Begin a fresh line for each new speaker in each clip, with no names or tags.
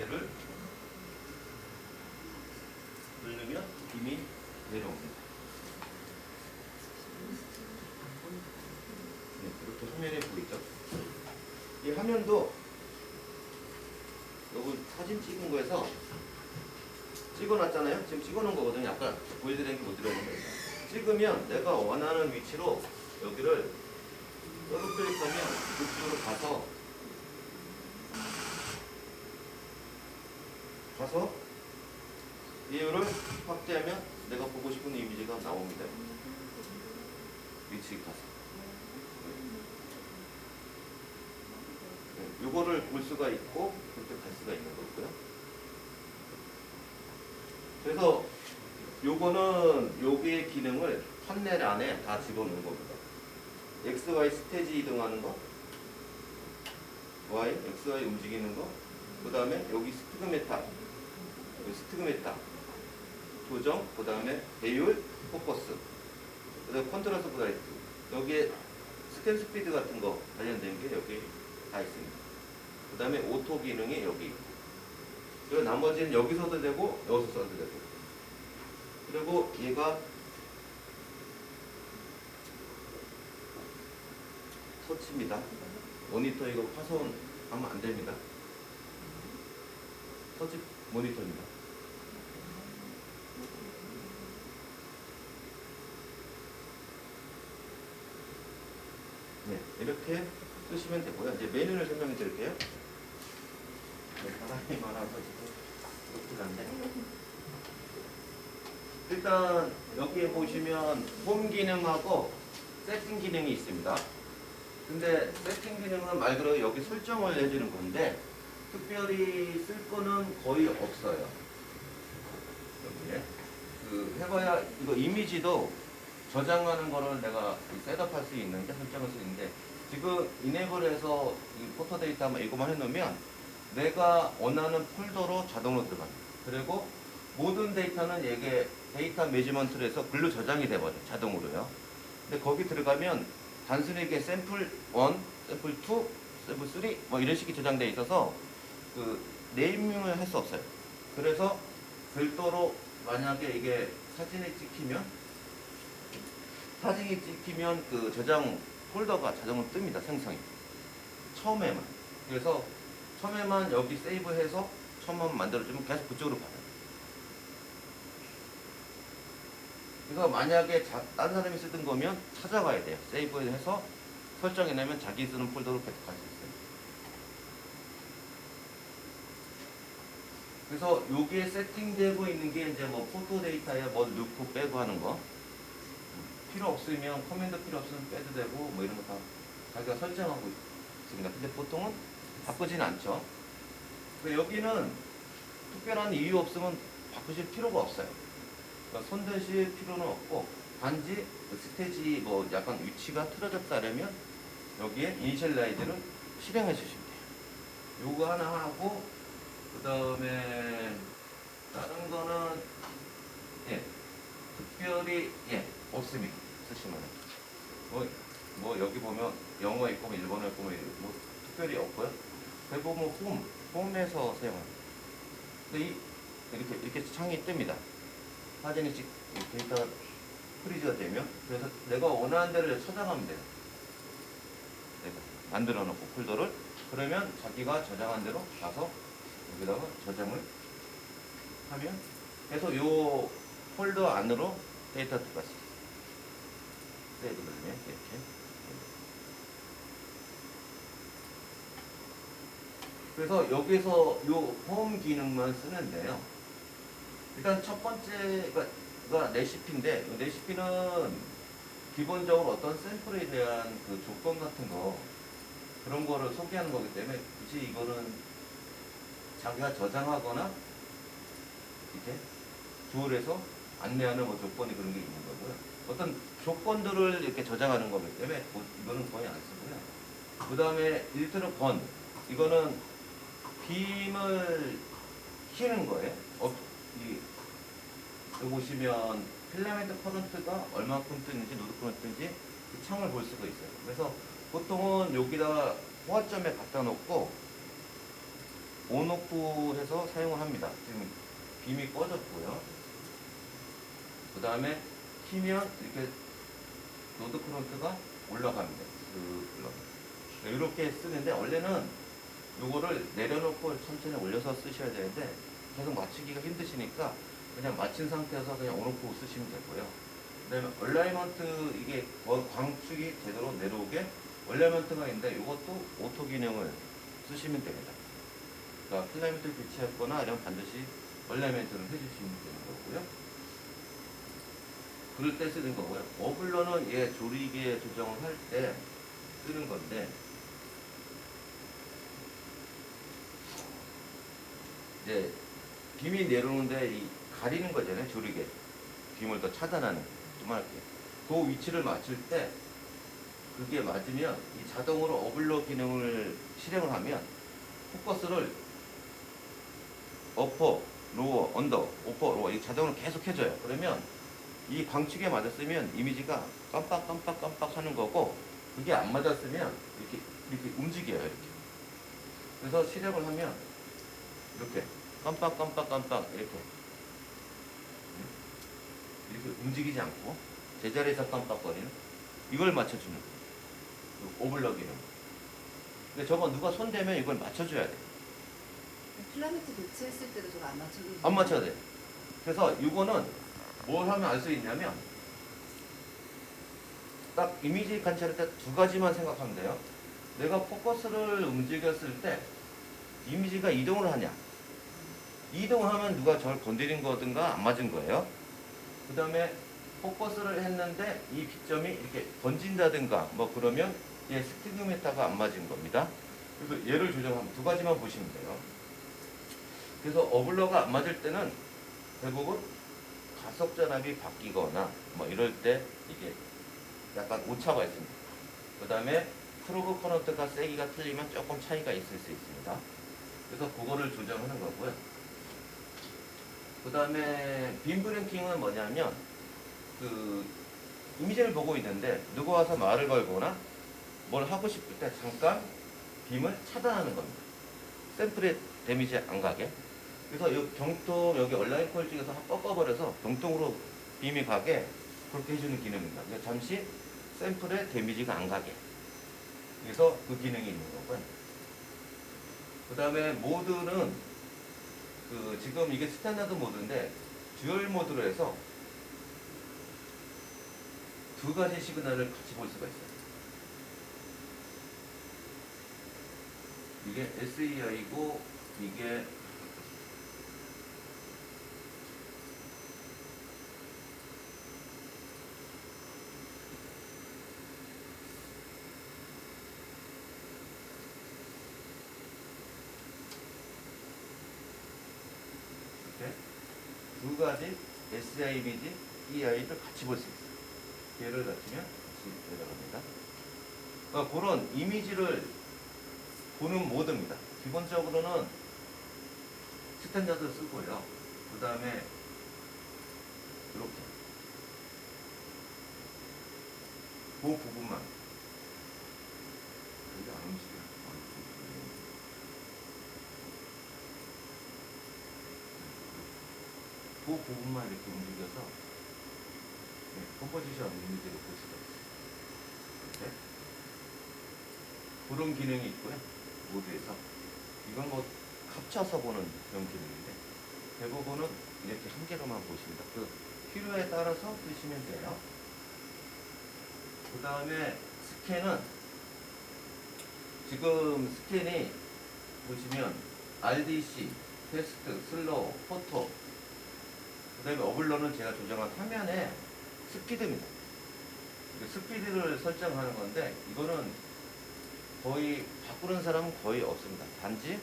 얘를 누르면 이미 내려옵니다. 네, 이렇게 화면에 보이죠? 이 화면도 요거 사진 찍은 거에서 찍어놨잖아요. 지금 찍어놓은 거거든요. 아까 보여드린 게 못 들어있는 거예요. 찍으면 내가 원하는 위치로 여기를 더블 클릭하면 이쪽으로 가서 이유를 확대하면 내가 보고 싶은 이미지가 나옵니다. 위치 가서. 네, 요거를 볼 수가 있고 그렇게 갈 수가 있는 거고요. 그래서 요거는 여기의 기능을 판넬 안에 다 집어넣는 겁니다. XY 스테이지 이동하는 거, Y, XY 움직이는 거, 그 다음에 여기 스티그메타, 조정, 그 다음에 배율, 포커스, 그 다음에 컨트라스트 브라이트, 여기에 스캔 스피드 같은 거 관련된 게 여기 다 있습니다. 그 다음에 오토 기능이 여기 있고, 그리고 나머지는 여기서도 되고 여기서 써도 되고, 그리고 얘가 터치입니다. 모니터 이거 파손 하면 안 됩니다. 터치 모니터입니다. 네, 이렇게 쓰시면 되고요. 이제 메뉴를 설명해 드릴게요. 네, 사람이 많아서 지금 그렇긴 한데. 일단 여기에 보시면 홈 기능하고 세팅 기능이 있습니다. 근데 세팅 기능은 말 그대로 여기 설정을 해주는 건데 특별히 쓸 거는 거의 없어요. 여기에 그 해봐야 이거 이미지도 저장하는 거를 내가 셋업할 수 있는데 설정할 수 있는데 지금 이네이블에서 이 포토 데이터 이거만 해놓으면 내가 원하는 폴더로 자동으로 들어갑니다. 그리고 모든 데이터는 이게 데이터 매지먼트로 해서 글로 저장이 돼버려요. 자동으로요. 근데 거기 들어가면 단순히 이게 샘플 1, 샘플 2, 샘플 3 뭐 이런 식이 저장되어 있어서 그 네이밍을 할 수 없어요. 그래서 별도로 만약에 이게 사진이 찍히면 그 저장 폴더가 자동으로 뜹니다. 생성이. 처음에만. 그래서 처음에만 여기 세이브해서 처음만 만들어주면 계속 그쪽으로 가요. 그래서 만약에 다른 사람이 쓰던 거면 찾아가야 돼요. 세이브해서 설정해내면 자기 쓰는 폴더로 계속 갈 수 있어요. 그래서 여기에 세팅되고 있는 게 이제 뭐 포토 데이터에 뭐 넣고 빼고 하는 거. 필요 없으면 커맨드 필요 없으면 빼도 되고 뭐 이런 거 다 자기가 설정하고 있습니다. 근데 보통은 바꾸지는 않죠. 여기는 특별한 이유 없으면 바꾸실 필요가 없어요. 그러니까 손대실 필요는 없고 단지 스테이지 뭐 약간 위치가 틀어졌다면 여기에 이니셜라이즈를 실행해 주시면 돼요. 요거 하나 하고 그 다음에 다른 거는 특별히 없습니다. 쓰시면 뭐 여기 보면 영어 있고 뭐 일본어 있고 뭐 특별히 없고요. 대부분 홈에서 사용합니다. 근데 이렇게 창이 뜹니다. 사진이 데이터가 프리즈가 되면 그래서 내가 원하는 데를 찾아가면 돼요. 내가 만들어 놓고 폴더를 그러면 자기가 저장한 대로 가서 여기다가 저장을 하면 계속 요 폴더 안으로 데이터 들어갈 수 있어요. 세이브 누르면 이렇게. 그래서 여기서 요 홈 기능만 쓰는데요. 일단 첫 번째가 레시피인데 레시피는 기본적으로 어떤 샘플에 대한 그 조건 같은 거 그런 거를 소개하는 거기 때문에 굳이 이거는 자기가 저장하거나 이렇게 듀얼해서 안내하는 뭐 조건이 그런 게 있는 거고요. 어떤 조건들을 이렇게 저장하는 거기 때문에 이거는 거의 안 쓰고요. 그 다음에 일트로 건 이거는 빔을 키는 거예요. 여기 보시면 필라멘트 커런트가 얼마큼 뜨는지 노드 뜨는지 그 창을 볼 수가 있어요. 그래서 보통은 여기다 호화점에 갖다 놓고 온오프 해서 사용을 합니다. 지금 빔이 꺼졌고요. 그 다음에 키면 이렇게 로드 커런트가 올라갑니다. 이렇게 쓰는데 원래는 요거를 내려놓고 천천히 올려서 쓰셔야 되는데 계속 맞추기가 힘드시니까 그냥 맞춘 상태에서 그냥 온오프 쓰시면 되고요. 그 다음에 얼라이먼트, 이게 광축이 제대로 내려오게 얼라이먼트가 있는데 이것도 오토 기능을 쓰시면 됩니다. 그러니까 클라이먼트를 교체했거나 아니면 반드시 얼라이먼트를 해주시면 되는 거고요. 그럴 때 쓰는 거고요. 어블러는 얘 조리개 조정을 할 때 쓰는 건데, 이제 빔이 내려오는데 이 가리는 거잖아요. 조리개. 빔을 더 차단하는, 조그맣게. 그 위치를 맞출 때 그게 맞으면 이 자동으로 어블러 기능을 실행을 하면 포커스를 어퍼, 로어, 언더, 오퍼, 로어 이 자동으로 계속 해줘요. 그러면 이 광축에 맞았으면 이미지가 깜빡깜빡깜빡 하는 거고, 그게 안 맞았으면 이렇게 움직여요. 이렇게. 그래서 실행을 하면 이렇게 깜빡깜빡깜빡 이렇게 움직이지 않고 제자리에서 깜빡거리는, 이걸 맞춰주는 오블러 기능. 근데 저거 누가 손대면 이걸 맞춰줘야 돼.
클라이매트 교체했을 때도 저거 안 맞춰주세요?
안 맞춰야 돼. 그래서 이거는 뭘 하면 알 수 있냐면, 딱 이미지 관찰할 때 두 가지만 생각하면 돼요. 내가 포커스를 움직였을 때 이미지가 이동을 하냐, 이동을 하면 누가 저를 건드린 거든가 안 맞은 거예요. 그 다음에 포커스를 했는데 이 비점이 이렇게 번진다든가 뭐 그러면 얘 스티그메타가 안 맞은 겁니다. 그래서 얘를 조정하면 두 가지만 보시면 돼요. 그래서 어블러가 안 맞을 때는 대부분 가속 전압이 바뀌거나 뭐 이럴 때 이게 약간 오차가 있습니다. 그 다음에 프로브 커런트가 세기가 틀리면 조금 차이가 있을 수 있습니다. 그래서 그거를 조정하는 거고요. 그 다음에 빔 브레이킹은 뭐냐면, 그 이미지를 보고 있는데 누가 와서 말을 걸거나 뭘 하고 싶을 때 잠깐 빔을 차단하는 겁니다. 샘플에 데미지 안 가게. 그래서 이 병통, 여기 얼라인 코일 쪽에서 꺾어버려서 병통으로 빔이 가게 그렇게 해주는 기능입니다. 그러니까 잠시 샘플에 데미지가 안 가게. 그래서 그 기능이 있는 거고요. 그 다음에 모드는 지금 이게 스탠다드 모드인데 듀얼 모드로 해서 두 가지 시그널을 같이 볼 수가 있어요. 이게 SEI고 이게 이렇게 두 가지 SI 이미지, EI를 같이 볼 수 있어요. 얘를 낮추면 같이 내려갑니다. 그러니까 그런 이미지를 보는 모드입니다. 기본적으로는 스탠다드 쓰고요. 그 다음에 이렇게 그 부분만 이게 안 움직여요. 그 부분만 이렇게 움직여서 컴포지션 이미지를 볼 수가 있어요. 이렇게 그런 기능이 있고요. 모드에서 이건 뭐 합쳐서 보는 그런 기능인데 대부분은 이렇게 한 개로만 보십니다. 그 필요에 따라서 쓰시면 돼요. 그 다음에 스캔은 지금 스캔이 보시면 RDC, 테스트, 슬로우, 포토, 그 다음에 어블러는 제가 조정한 화면에 스피드입니다. 스피드를 설정하는 건데 이거는 거의 바꾸는 사람은 거의 없습니다. 단지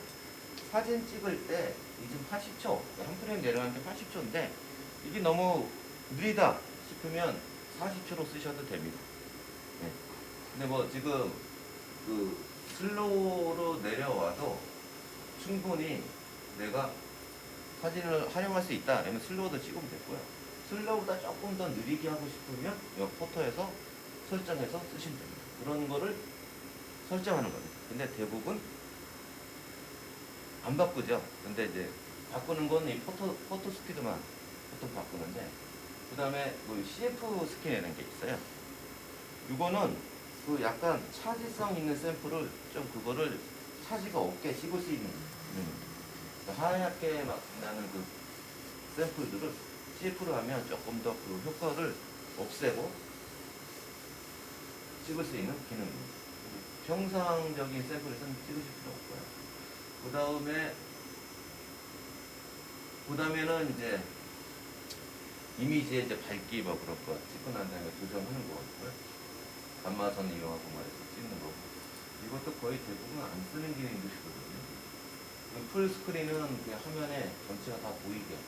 사진 찍을 때 지금 80초, 한 프레임 내려가는 게 80초인데 이게 너무 느리다 싶으면 40초로 쓰셔도 됩니다. 네. 근데 뭐 지금 그 슬로우로 내려와도 충분히 내가 사진을 활용할 수 있다 그러면 슬로우도 찍으면 되고요. 슬로우보다 조금 더 느리게 하고 싶으면 이 포토에서 설정해서 쓰시면 됩니다. 그런 거를 설정하는 겁니다. 근데 대부분 안 바꾸죠. 근데 이제 바꾸는 건 이 포토 스피드만 보통 바꾸는데, 그 다음에 뭐 CF 스캔이라는 게 있어요. 이거는 그 약간 차지성 있는 샘플을 좀 그거를 차지가 없게 씹을 수 있는, 그 하얗게 막 나는 그 샘플들을 CF로 하면 조금 더 그 효과를 없애고 찍을 수 있는 기능입니다. 평상적인 샘플에서는 찍으실 필요 없고요. 그 다음에는 이제 이미지의 이제 밝기 뭐 그런 거 찍고 난 다음에 조정하는 거고요. 감마선 이용하고 말해서 찍는 거고. 이것도 거의 대부분 안 쓰는 기능들이거든요. 풀 스크린은 그냥 화면에 전체가 다 보이게.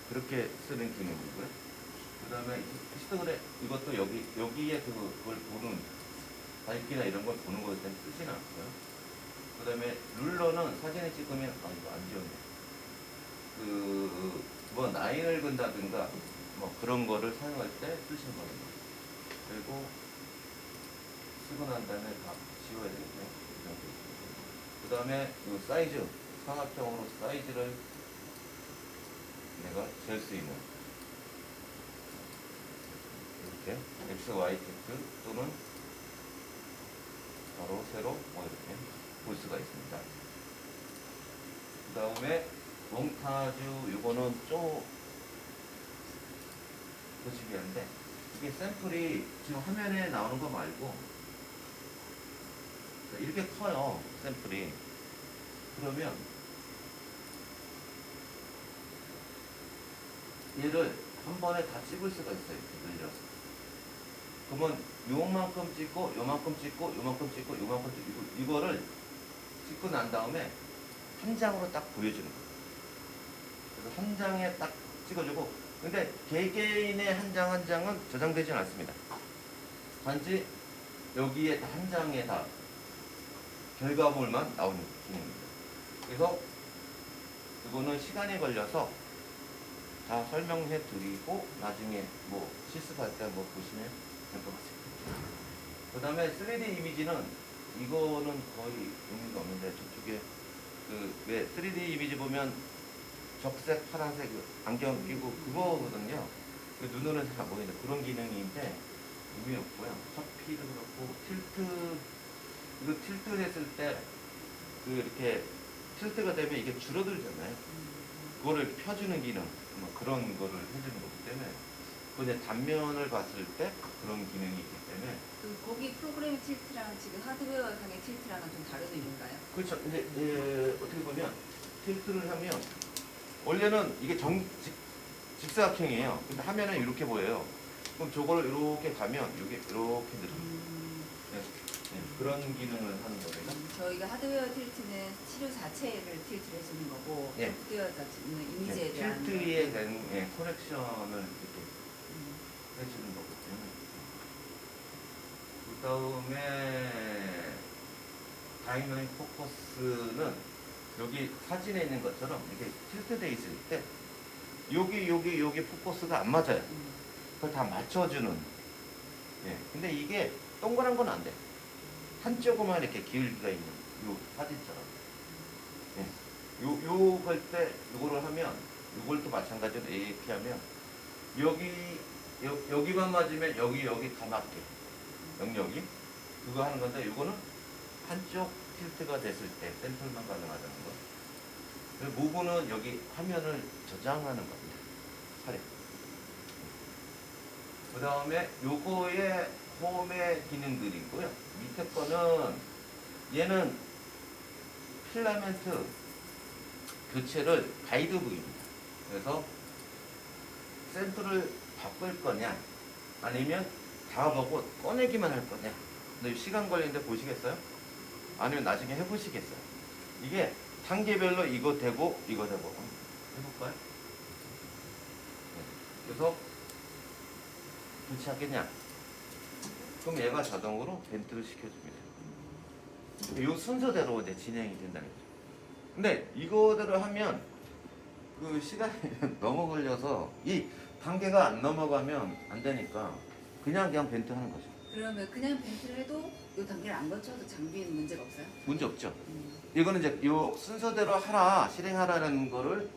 그렇게 쓰는 기능이고요. 그 다음에 히스토그램, 이것도 여기에 그걸 보는, 밝기나 이런 걸 보는 거에 대한 쓰지는 않고요. 그 다음에 룰러는 사진을 찍으면, 이거 안 지웠네. 뭐 라인을 근다든가, 뭐 그런 거를 사용할 때 쓰시는 겁니다. 그리고 쓰고 난 다음에 다 지워야 되겠네요. 그 다음에 이 사이즈, 삼각형으로 사이즈를 내가 잴 수 있는 이렇게 X, Y, Z 또는 바로 세로 뭐 이렇게 볼 수가 있습니다. 그 다음에 몽타주 이거는 좀 보시기 한데, 이게 샘플이 지금 화면에 나오는 거 말고 이렇게 커요, 샘플이. 그러면 얘를 한 번에 다 찍을 수가 있어요. 이렇게 늘려서. 그러면 요만큼 찍고 요만큼 찍고 요만큼 찍고 요만큼 찍고 이거를 찍고 난 다음에 한 장으로 딱 보여주는 거예요. 그래서 한 장에 딱 찍어주고, 근데 개개인의 한 장 한 장은 저장되지는 않습니다. 단지 여기에 한 장에 다 결과물만 나오는 기능입니다. 그래서 이거는 시간이 걸려서 다 설명해 드리고 나중에 뭐 실습할 때 뭐 보시면 될 것 같습니다. 그 다음에 3D 이미지는 이거는 거의 의미가 없는데, 저쪽에 왜 3D 이미지 보면 적색, 파란색 안경 끼고 그거거든요. 눈으로는 잘 안 보이는데 그런 기능인데 의미 없고요. 커피도 그렇고 이거 틸트 됐을 때 이렇게 틸트가 되면 이게 줄어들잖아요. 그거를 펴주는 기능, 뭐 그런 거를 해주는 거기 때문에, 그냥 단면을 봤을 때 그런 기능이 있기 때문에.
거기 프로그램 틸트랑 지금 하드웨어 강의 틸트랑은 좀 다른 의미인가요?
그렇죠. 이제 어떻게 보면 틸트를 하면 원래는 이게 직사각형이에요. 근데 화면은 이렇게 보여요. 그럼 저걸 이렇게 가면 이게 이렇게 늘어요. 그런 기능을 하는 거예요.
저희가 하드웨어 틸트는 치료 자체를 틸트를 해주는 거고,
예.
소프트웨어 자체는 이미지에 대한
틸트에 대한 코렉션을 이렇게 해주는 거기 때문에. 그 다음에 다이나믹 포커스는 여기 사진에 있는 것처럼 이렇게 틸트되어 있을 때 여기 포커스가 안 맞아요. 그걸 다 맞춰주는. 근데 이게 동그란 건 안 돼. 한쪽으로만 이렇게 기울기가 있는 요 사진처럼. 요걸 때 요거를 하면, 요걸 또 마찬가지로 이렇게 하면 여기만 맞으면 여기 다 맞게 영역이 그거 하는 건데, 요거는 한쪽 틸트가 됐을 때 샘플만 가능하다는 거. 무브는 여기 화면을 저장하는 겁니다. 차례. 그 다음에 요거의 홈의 기능들이고요. 밑에 거는 얘는 필라멘트 교체를 가이드북입니다. 그래서 샘플을 바꿀 거냐 아니면 다 보고 꺼내기만 할 거냐. 근데 시간 걸리는데 보시겠어요? 아니면 나중에 해보시겠어요? 이게 단계별로 이거 되고 이거 되고 해볼까요? 그래서 교체하겠냐? 그럼 얘가 자동으로 벤트를 시켜줍니다. 이 순서대로 이제 진행이 된다는 거죠. 근데 이거대로 하면 그 시간이 너무 걸려서 이 단계가 안 넘어가면 안 되니까 그냥 벤트 하는 거죠.
그러면 그냥 벤트를 해도 이 단계를 안 거쳐도 장비에는 문제가 없어요?
문제 없죠. 이거는 이제 요 순서대로 하라, 실행하라는 거를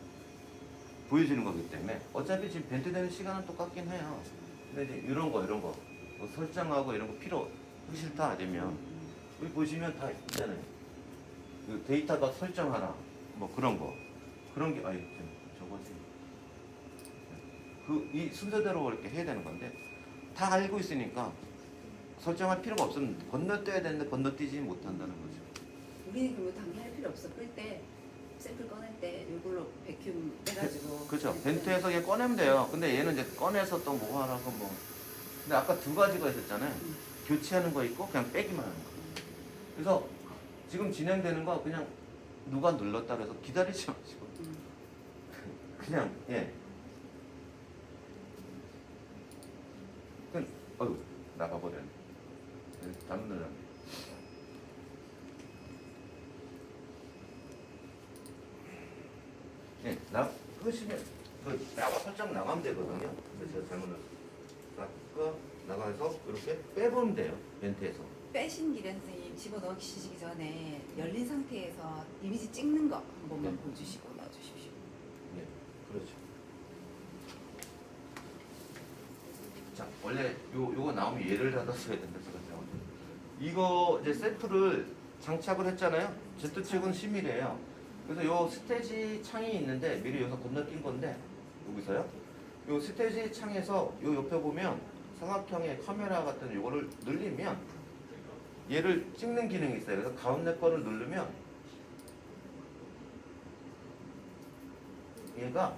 보여주는 거기 때문에 어차피 지금 벤트되는 시간은 똑같긴 해요. 근데 이제 이런 거 뭐 설정하고 이런 거 필요 하기 싫다 되면 여기 보시면 다 있잖아요. 그 데이터 박 설정하라, 뭐 그런 거, 그런 게 아니 저거지. 그 이 순서대로 이렇게 해야 되는 건데 다 알고 있으니까 설정할 필요가 없으면 건너뛰어야 되는데 건너뛰지 못한다는 거죠.
우리는 그리고 단계 할 필요 없어. 끌 때 샘플 꺼낼 때 이걸로 백큐ම් 빼가지고.
그렇죠. 벤트에서 그냥 꺼내면 돼요. 근데 얘는 이제 꺼내서 또 뭐 하라고 뭐. 근데 아까 두 가지가 있었잖아요. 교체하는 거 있고 그냥 빼기만 하는 거. 그래서 지금 진행되는 거 그냥 누가 눌렀다 그래서 기다리지 마시고 그냥 예. 그냥 어휴 나가버렸네. 잘못 눌렀네. 예, 끄시면 설정 나가면 되거든요. 그래서 제가 잘못 나가서 이렇게 빼보면 돼요. 멘트에서.
빼신 길에 선생님 집어넣으시기 전에 열린 상태에서 이미지 찍는 거 한 번만
네.
보여주시고 넣어주십시오.
네, 그렇죠. 자, 원래 요거 나오면 예를 들어서 해야 된다 그랬죠. 이거 이제 샘플을 장착을 했잖아요. Z축은 10mm예요. 그래서 요 스테이지 창이 있는데 미리 여기서 건너뛴 건데 여기서요. 요 스테이지 창에서 요 옆에 보면 삼각형의 카메라 같은 요거를 늘리면 얘를 찍는 기능이 있어요. 그래서 가운데 거를 누르면 얘가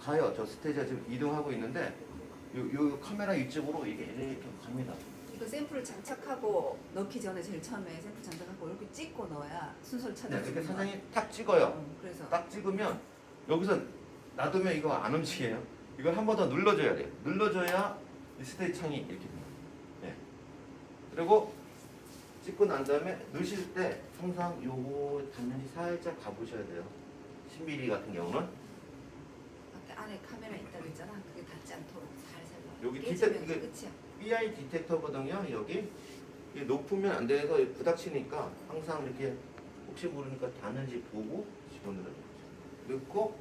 가요. 저 스테이지가 지금 이동하고 있는데 요 카메라 이쪽으로 이게 이렇게 갑니다.
이거 샘플을 장착하고 넣기 전에 제일 처음에 샘플 장착하고 이렇게 찍고 넣어야 순서를
네,
찾아주는
이렇게
거야.
사장이 탁 찍어요.
그래서
딱 찍으면 여기서 놔두면 이거 안 움직여요. 이걸 한 번 더 눌러줘야 돼요. 눌러줘야 이 스테이지 창이 이렇게 됩니다. 네. 그리고 찍고 난 다음에 넣으실 때 항상 요거 단면이 살짝 가보셔야 돼요. 10mm 같은 경우는
아까 안에 카메라 있다고 했잖아. 그게 닿지 않도록 살살 넣어.
여기
깨지면
이게
끝이야.
BI 디텍터거든요. 여기 이게 높으면 안 돼서 부닥치니까 항상 이렇게 혹시 모르니까 닿는지 보고 집어넣어요. 넣고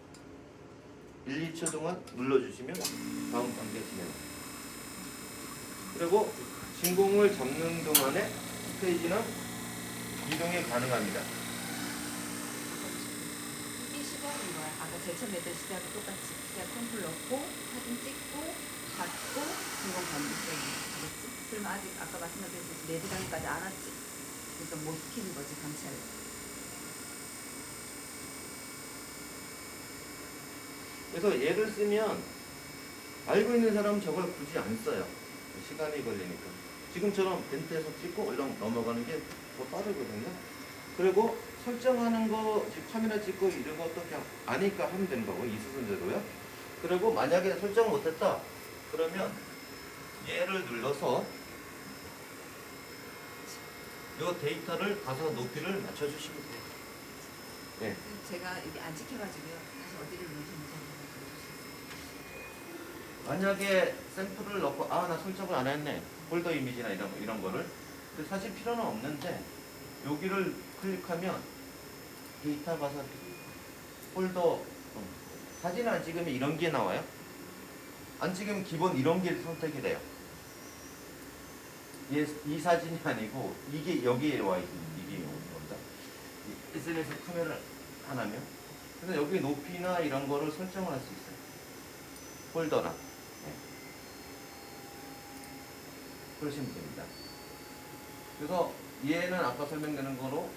1, 2초 동안 눌러주시면 다음 단계 진행. 그리고 진공을 잡는 동안에 스테이지는 이동이 가능합니다.
이게 시작인 거야. 아까 제일 처음에 했던 시작과 똑같이 시작 샘플 넣고 사진 찍고 받고 진공 받는 거지. 알겠지? 그러면 아직 아까 말씀드렸듯이 레드 단계까지 안 왔지. 그러니까 못 시키는 거지 감찰을.
그래서 얘를 쓰면 알고 있는 사람은 저걸 굳이 안 써요. 시간이 걸리니까. 지금처럼 벤트에서 찍고 얼른 넘어가는 게 더 빠르거든요. 그리고 설정하는 거, 카메라 찍고 이런 것도 그냥 아니까 하면 되는 거고, 이 수순대로요. 그리고 만약에 설정 못했다, 그러면 얘를 눌러서 이 데이터를 가서 높이를 맞춰주시면 돼요. 네.
제가 여기 안 찍혀가지고요. 다시 어디를 누르시는지 한번 보여주세요.
만약에 샘플을 넣고 나 설정을 안 했네, 폴더 이미지나 이런 거를. 근데 사실 필요는 없는데 여기를 클릭하면 데이터 가서 폴더 사진 안 찍으면 이런 게 나와요. 안 찍으면 기본 이런 게 선택이 돼요. 이 사진이 아니고 이게 여기에 와 있는 이게 겁니다. SNS 카메라 하나면. 그래서 여기 높이나 이런 거를 설정을 할 수 있어요. 폴더나. 네. 그러시면 됩니다. 그래서 얘는 아까 설명드린 거로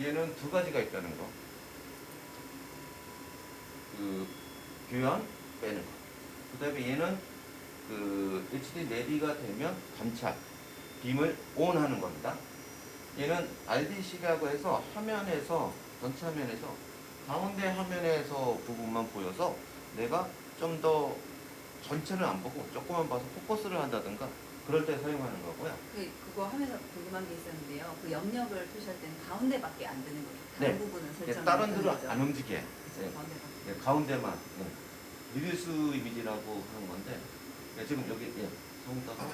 얘는 두 가지가 있다는 거. 그 교환 빼는 거. 그다음에 얘는 그 HD 내비가 되면 감찰 빔을 ON 하는 겁니다. 얘는 RDC라고 해서 화면에서 전체 화면에서 가운데 화면에서 부분만 보여서 내가 좀 더 전체를 안 보고 조금만 봐서 포커스를 한다든가 그럴 때 사용하는 거고요.
그거 하면서 궁금한 게 있었는데요. 그 영역을 표시할 때는 가운데밖에 안 되는 거예요.
네.
다른 부분은
예,
설정.
다른 데는 안 움직여.
그죠?
예.
가운데밖에.
예, 가운데만. 예. 리듀스 이미지라고 하는 건데, 예, 지금 여기, 예, 소음 따서.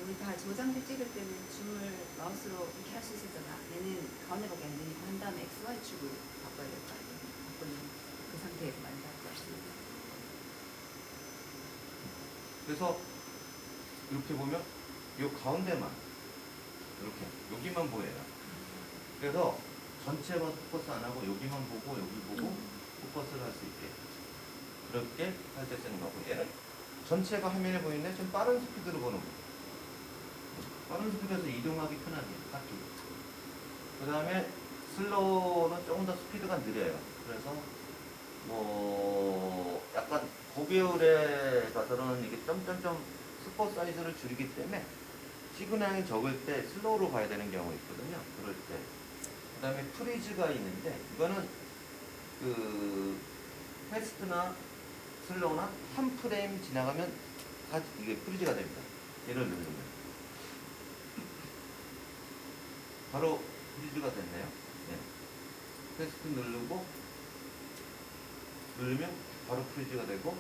우리 다 저장기 찍을 때는 줌을 마우스로 이렇게 할 수 있었잖아. 얘는 가운데밖에 안 되니까 한 다음에 XY축을 바꿔야 될 거 아니에요. 바꾸는 그 상태에서 만들 것 같습니다.
그래서 이렇게 보면 이 가운데만 이렇게 여기만 보여요. 그래서 전체만 포커스 안 하고 여기만 보고 여기 보고 포커스를 할 수 있게 그렇게 할 때 쓰는 거고, 얘는 전체가 화면에 보이는데 좀 빠른 스피드로 보는 거. 빠른 스피드에서 이동하기 편하게 딱. 그 다음에 슬로우는 조금 더 스피드가 느려요. 그래서 뭐 약간 고배율에 가서는 이게 점점점 스포 사이즈를 줄이기 때문에 시그널이 적을 때 슬로우로 봐야 되는 경우가 있거든요. 그럴 때. 그 다음에 프리즈가 있는데 이거는 그 패스트나 슬로우나 한 프레임 지나가면 이게 프리즈가 됩니다. 얘를 누르면 바로 프리즈가 됐네요. 네. 패스트 누르면 바로 프리즈가 되고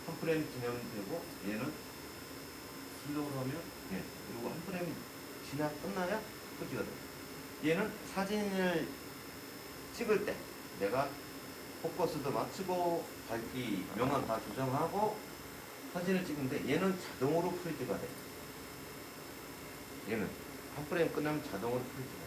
한 프레임 지나면 되고, 얘는 슬로우로 하면 그리고 한 프레임 끝나야 프리즈가 돼요. 얘는 사진을 찍을 때 내가 포커스도 맞추고 밝기 명암 다 조정하고 사진을 찍는데 얘는 자동으로 프리즈가 돼요. 얘는 한 프레임 끝나면 자동으로 프리즈가 돼요.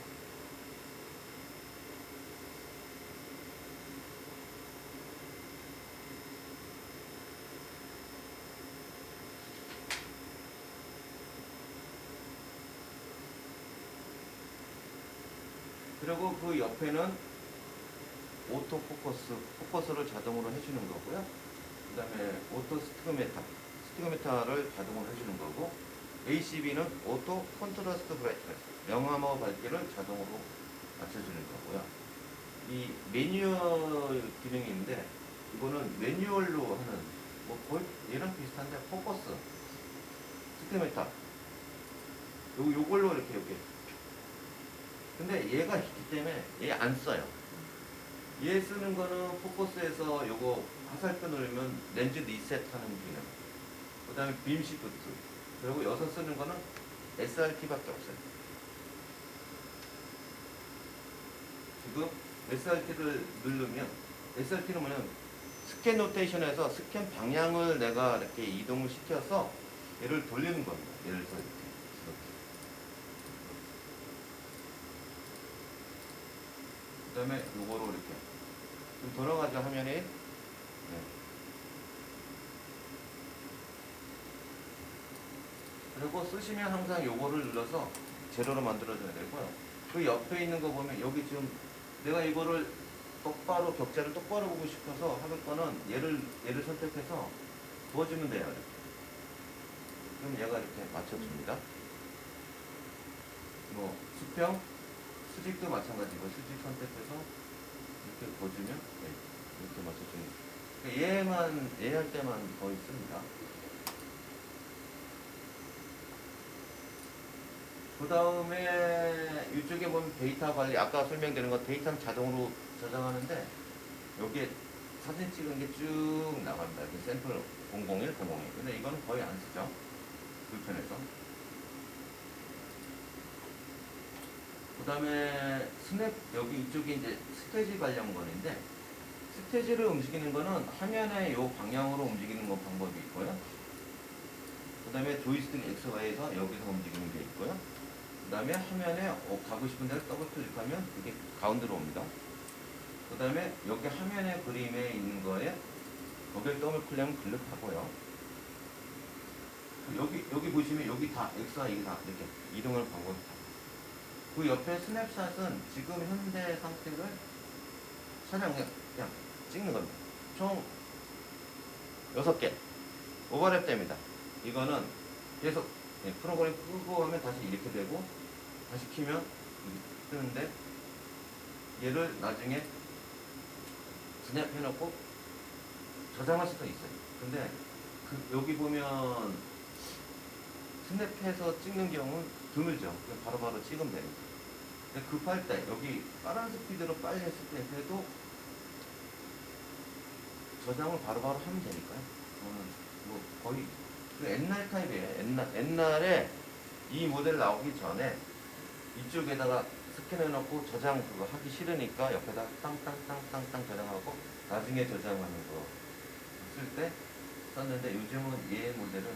그리고 그 옆에는 오토 포커스를 자동으로 해주는 거고요. 그 다음에 오토 스티그메타를 자동으로 해주는 거고, ACB는 오토 컨트라스트 브라이트네스, 명암화 밝기를 자동으로 맞춰주는 거고요. 이 매뉴얼 기능이 있는데, 이거는 매뉴얼로 하는, 뭐 거의 얘랑 비슷한데, 포커스, 스티그메타, 요걸로 이렇게. 근데 얘가 있기 때문에 얘 안 써요. 얘 쓰는 거는 포커스에서 요거 화살표 누르면 렌즈 리셋하는 기능, 그 다음에 빔 시프트, 그리고 여기서 쓰는 거는 SRT밖에 없어요. 지금 SRT를 누르면, SRT는 뭐냐면 스캔 노테이션에서 스캔 방향을 내가 이렇게 이동을 시켜서 얘를 돌리는 겁니다. 예를 들어서 이렇게. 그 다음에 요거로 이렇게 좀 돌아가죠, 화면이. 네. 그리고 쓰시면 항상 요거를 눌러서 제로로 만들어줘야 되고요. 그 옆에 있는 거 보면 여기 지금 내가 이거를 격자를 똑바로 보고 싶어서 할 거는 얘를 선택해서 부어주면 돼요. 이렇게. 그럼 얘가 이렇게 맞춰줍니다. 뭐 수평, 수직도 마찬가지고 수직 선택해서 이렇게 보여주면 이렇게 맞춰주는. 얘 할 때만 거의 씁니다. 그 다음에 이쪽에 보면 데이터 관리, 아까 설명드린 거 데이터는 자동으로 저장하는데 여기에 사진 찍은 게 쭉 나갑니다. 이렇게 샘플 001, 002. 근데 이거는 거의 안 쓰죠. 불편해서. 그 다음에 스냅, 여기 이쪽이 이제 스테이지 관련 거인데, 스테이지를 움직이는 거는 화면의 요 방향으로 움직이는 거 방법이 있고요. 그 다음에 조이스틱 XY에서 여기서 움직이는 게 있고요. 그 다음에 화면에 가고 싶은 데를 더블 클릭하면 이게 가운데로 옵니다. 그 다음에 여기 화면의 그림에 있는 거에 거기를 더블 클릭하면 클릭하고요. 여기 보시면 여기 다 XY 이게 다 이렇게 이동하는 방법이 다. 그 옆에 스냅샷은 지금 현재 상태를 촬영 그냥 찍는 겁니다. 총 6개 오버랩 됩니다. 이거는 계속 프로그램 끄고 하면 다시 이렇게 되고, 다시 키면 이렇게 뜨는데, 얘를 나중에 스냅 해놓고 저장할 수도 있어요. 근데 여기 보면 스냅해서 찍는 경우는 드물죠. 그냥 바로바로 찍으면 되니까. 근데 급할 때 여기 빠른 스피드로 빨리 했을 때 해도 저장을 바로바로 하면 되니까요. 저는 뭐 거의 옛날 타입이에요. 옛날에 이 모델 나오기 전에 이쪽에다가 스캔해놓고 저장 그거 하기 싫으니까 옆에다 땅땅땅땅땅 저장하고 나중에 저장하는 거 쓸 때 썼는데 요즘은 얘 모델은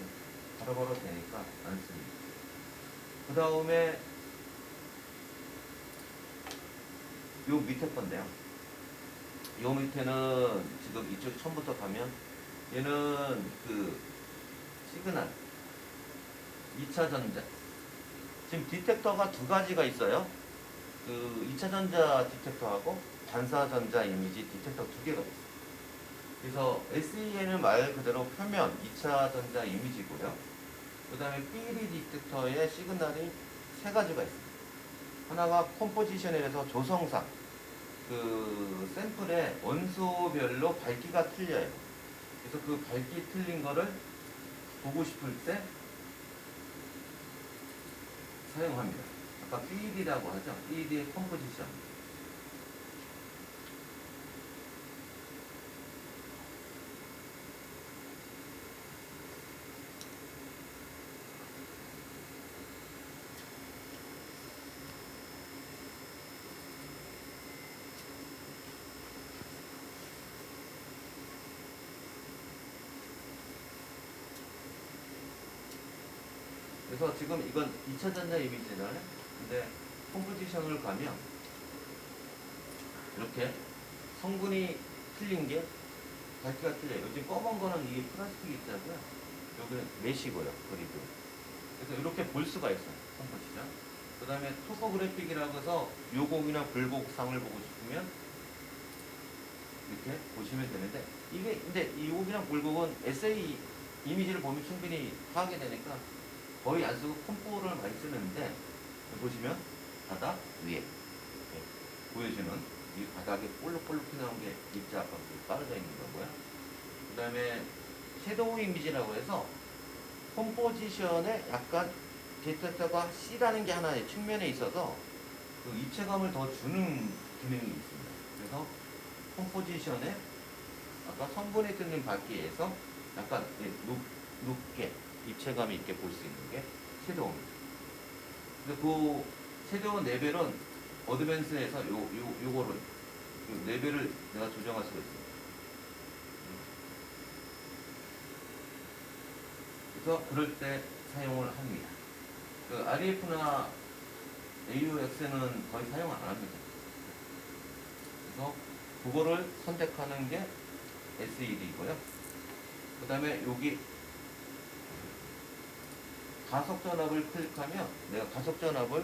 바로바로 되니까 안 씁니다. 그 다음에 요 밑에 건데요. 요 밑에는 지금 이쪽 처음부터 가면 얘는 그 시그널 2차 전자 지금 디텍터가 두 가지가 있어요. 그 2차 전자 디텍터하고 반사 전자 이미지 디텍터 두 개가 있어요. 그래서 SEN은 말 그대로 표면 2차 전자 이미지고요. 그 다음에 BD 디텍터의 시그널이 세 가지가 있습니다. 하나가 컴포지션이라서 조성상 그 샘플의 원소별로 밝기가 틀려요. 그래서 그 밝기 틀린 거를 보고 싶을 때 사용합니다. 아까 BD라고 하죠. BD의 컴포지션. 그래서 지금 이건 2차 전자 이미지잖아요. 근데 컴포지션을 가면 이렇게 성분이 틀린 게 밝기가 틀려요. 요즘 검은 거는 이게 플라스틱이 있다고요. 여기는 메시고요. 그리드. 그래서 이렇게 볼 수가 있어요. 컴포지션. 그 다음에 토포그래픽이라고 해서 요곡이나 불곡상을 보고 싶으면 이렇게 보시면 되는데 이게 근데 이 요곡이나 불곡은 SA 이미지를 보면 충분히 파악이 되니까 거의 안 쓰고 컴포를 많이 쓰는데 보시면 바닥 위에 이렇게 보여주는 이 바닥에 볼록볼록 나온 게 입자 앞으로 떨어져 있는 거고요. 그 다음에 섀도우 이미지라고 해서 컴포지션에 약간 디텍터가 C라는 게 하나의 측면에 있어서 그 입체감을 더 주는 기능이 있습니다. 그래서 컴포지션에 아까 성분이 뜨는 밝기에서 약간 높게 입체감이 있게 볼 수 있는 게 섀도우입니다. 근데 그 섀도우 레벨은 어드밴스에서 요거를 요 레벨을 내가 조정할 수가 있습니다. 그래서 그럴 때 사용을 합니다. 그 REF나 AUX는 거의 사용 안 합니다. 그래서 그거를 선택하는 게 SED이고요. 그 다음에 여기 가속 전압을 클릭하면 내가 가속 전압을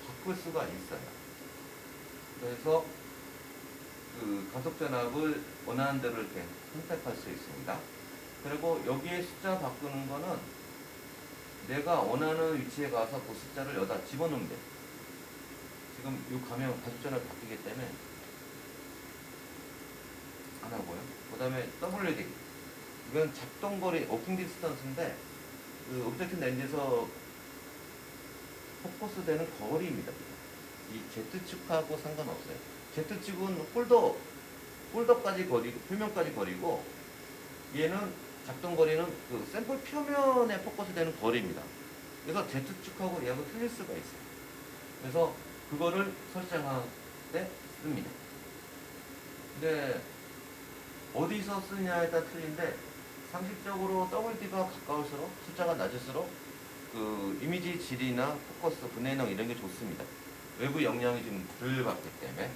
바꿀 수가 있어요. 그래서 그 가속 전압을 원하는 대로 이렇게 선택할 수 있습니다. 그리고 여기에 숫자 바꾸는 거는 내가 원하는 위치에 가서 그 숫자를 여기다 집어넣으면 돼. 지금 이 가면 가속 전압이 바뀌기 때문에 안 하고요. 그 다음에 WD. 이건 작동거리, 워킹 디스턴스인데 그 오브젝트 렌즈에서 포커스 되는 거리입니다. 이 Z축하고 상관없어요. Z축은 홀더까지 거리고, 표면까지 거리고, 얘는 작동거리는 그 샘플 표면에 포커스 되는 거리입니다. 그래서 Z축하고 얘하고 틀릴 수가 있어요. 그래서 그거를 설정할 때 씁니다. 근데 어디서 쓰냐에 따라 틀린데 상식적으로 WD가 가까울수록 숫자가 낮을수록 그 이미지 질이나 포커스, 분해능 이런 게 좋습니다. 외부 영향이 좀 덜 받기 때문에.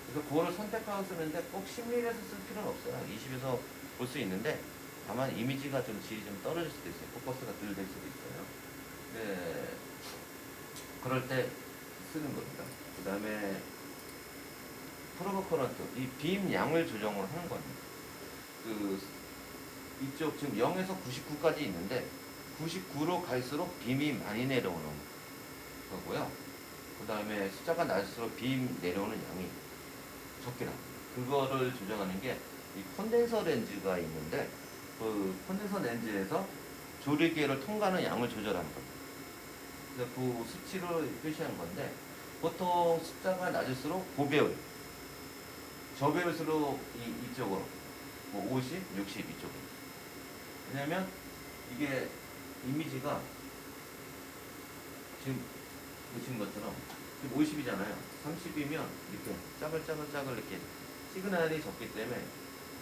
그래서 그거를 선택하고 쓰는데 꼭 10mm에서 쓸 필요는 없어요. 20에서 볼 수 있는데 다만 이미지가 좀 질이 좀 떨어질 수도 있어요. 포커스가 덜 될 수도 있어요. 네. 그럴 때 쓰는 겁니다. 그 다음에 프로브 커런트, 이 빔 양을 조정을 하는 겁니다. 그 이쪽 지금 0에서 99까지 있는데 99로 갈수록 빔이 많이 내려오는 거고요. 그 다음에 숫자가 낮을수록 빔 내려오는 양이 적게 나옵니다. 그거를 조정하는 게 이 콘덴서 렌즈가 있는데 그 콘덴서 렌즈에서 조리개를 통과하는 양을 조절하는 겁니다. 그래서 그 수치를 표시한 건데 보통 숫자가 낮을수록 고배율, 저배율수록 이쪽으로 뭐 50, 60 이쪽으로. 왜냐면 이게 이미지가 지금 보신 것처럼 지금 50이잖아요. 30이면 이렇게 짜글짜글짜글 이렇게 시그널이 적기 때문에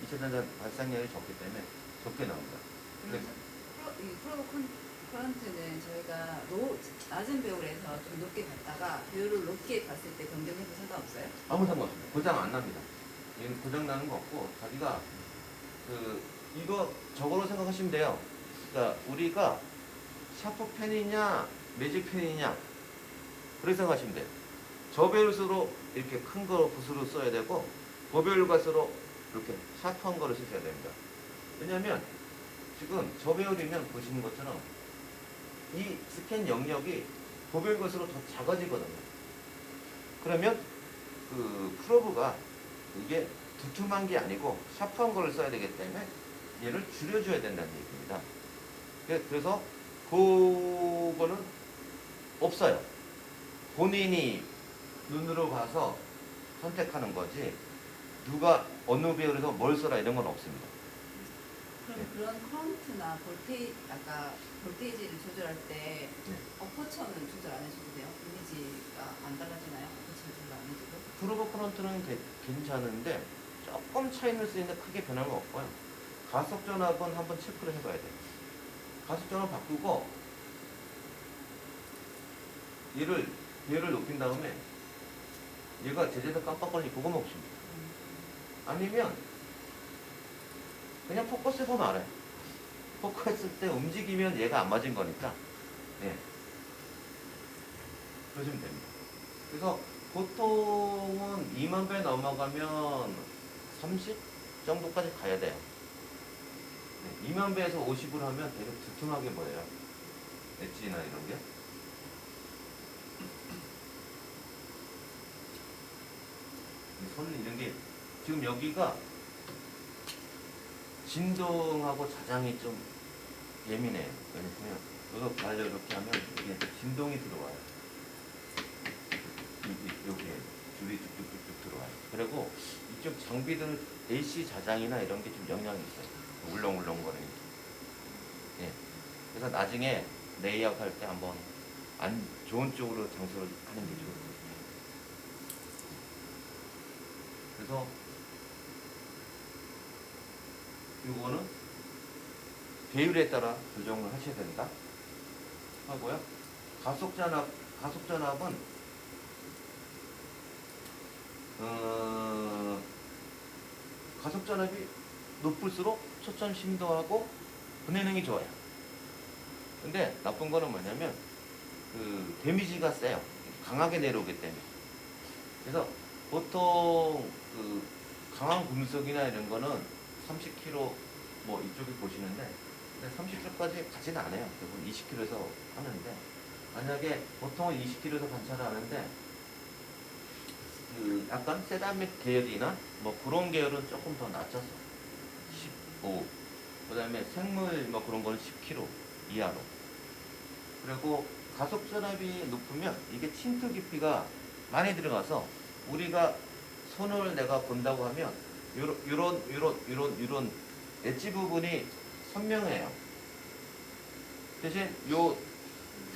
2차전자 발상량이 적기 때문에 적게 나옵니다.
그래서 이 프로브 커런트는 저희가 낮은 배율에서 좀 높게 갔다가 배율을 높게 갔을 때 변경해도 상관없어요?
아무 상관없습니다. 고장 안 납니다. 얘는 고장 나는 거 없고 자기가 이거 저거로 생각하시면 돼요. 그러니까 우리가 샤프 펜이냐 매직 펜이냐 그렇게 생각하시면 돼요. 저배율수록 이렇게 큰 거 붓으로 써야 되고 고배율 갈수록 이렇게 샤프한 거를 쓰셔야 됩니다. 왜냐하면 지금 저배율이면 보시는 것처럼 이 스캔 영역이 고배율 갈수록 더 작아지거든요. 그러면 그 프로브가 이게 두툼한 게 아니고 샤프한 거를 써야 되기 때문에 얘를 줄여줘야 된다는 얘기입니다. 그래서 그거는 없어요. 본인이 눈으로 봐서 선택하는 거지 누가 어느 배율에서 뭘 써라 이런 건 없습니다.
그럼
네.
그런 커런트나 아까 볼테이지를 조절할 때
네.
어퍼처는 조절 안 해줘도 돼요? 이미지가 안 달라지나요? 어퍼처 조절 안 해줘도?
프로브 커런트는 괜찮은데 조금 차이는 수 있는데 크게 변화는 없고요. 가속 전압은 한번 체크를 해봐야 돼요. 가속 전압 바꾸고 얘를 배열을 높인 다음에 얘가 제재도 깜빡거리지 그거 먹습니다. 아니면 그냥 포커스해보면 알아요. 포커했을 때 움직이면 얘가 안 맞은 거니까 네. 그러시면 됩니다. 그래서 보통은 2만 배 넘어가면 30 정도까지 가야 돼요. 네. 2만 배에서 50을 하면 되게 두툼하게 보여요. 엣지나 이런 게. 손 이런 게 지금 여기가 진동하고 자장이 좀 예민해요. 왜냐면 이거 발로 이렇게 하면 이게 진동이 들어와요. 여기에 줄이 쭉쭉쭉쭉 들어와요. 그리고 이쪽 장비들 AC 자장이나 이런 게 좀 영향이 있어요. 울렁울렁거리는 게. 예. 그래서 나중에 레이아웃 할 때 한번 안 좋은 쪽으로 장소를 하는 게 좋을 거예요. 그래서 이거는 배율에 따라 조정을 하셔야 된다 하고요. 가속전압은 가속전압이 높을수록 초점 심도하고 분해능이 좋아요. 근데 나쁜 거는 뭐냐면 그 데미지가 세요. 강하게 내려오기 때문에. 그래서 보통 그 강한 금속이나 이런 거는 30kg 뭐 이쪽에 보시는데 30kg까지 가지는 않아요. 대부분 20kg에서 하는데 만약에 보통은 20kg에서 관찰을 하는데 그 약간 세라믹 계열이나 뭐 그런 계열은 조금 더 낮춰서 15. 그다음에 생물 뭐 그런 거는 10kg 이하로. 그리고 가속 전압이 높으면 이게 침투 깊이가 많이 들어가서 우리가 손을 내가 본다고 하면 요런 엣지 부분이 선명해요. 대신 요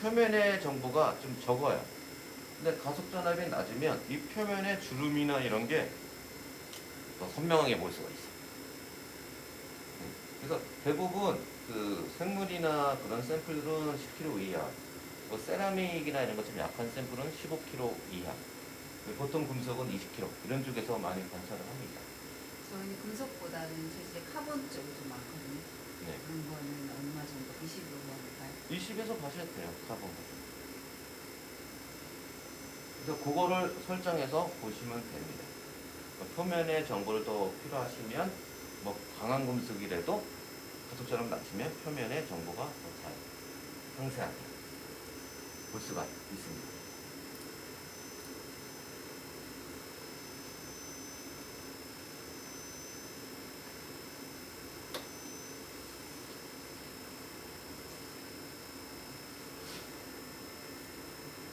표면의 정보가 좀 적어요. 근데 가속 전압이 낮으면 이 표면의 주름이나 이런 게 더 선명하게 보일 수가 있어요. 그래서 대부분 그 생물이나 그런 샘플들은 10kg 이하, 뭐 세라믹이나 이런 것 좀 약한 샘플은 15kg 이하, 보통 금속은 20kg 이런 쪽에서 많이 관찰을 합니다.
저희는 금속보다는 사실 카본 쪽이 좀 많거든요.
네.
그런 거는 얼마 정도? 20으로 할까요?
20에서 가셔도 돼요, 카본. 그래서 그거를 설정해서 보시면 됩니다. 표면의 정보를 더 필요하시면 뭐 강한 금속이라도 가속전압 낮추면 표면의 정보가 더 잘 상세하게 볼 수가 있습니다.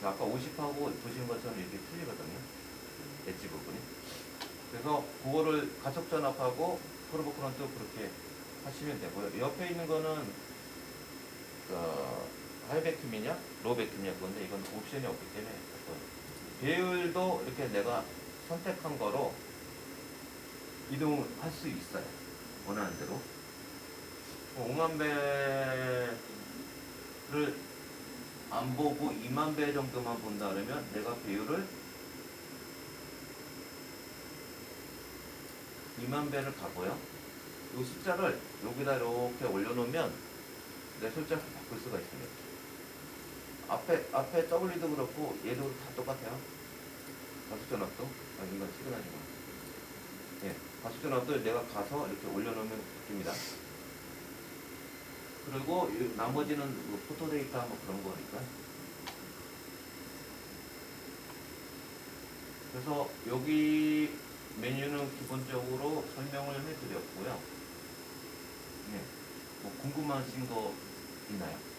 아까 50하고 보시는 것처럼 이렇게 틀리거든요. 엣지 부분이. 그래서 그거를 가속 전압하고 커브 커런트 그렇게 하시면 되고요. 옆에 있는 거는 하이 베큐이냐 로우 베큐이냐 그건데 이건 옵션이 없기 때문에 배율도 이렇게 내가 선택한 거로 이동할 수 있어요. 원하는 대로. 5만 배를 안 보고 2만 배 정도만 본다 그러면 내가 배율을 2만 배를 가고요. 이 숫자를 여기다 이렇게 올려놓으면 내 숫자를 바꿀 수가 있습니다. 앞에 W도 그렇고 얘도 다 똑같아요. 가속전압도. 이건 시그널이고. 예, 가속전압도 내가 가서 이렇게 올려놓으면 바뀝니다. 그리고 나머지는 뭐 포토데이터 뭐 그런 거니까. 그래서 여기 메뉴는 기본적으로 설명을 해드렸고요. 네, 뭐 궁금하신 거 있나요?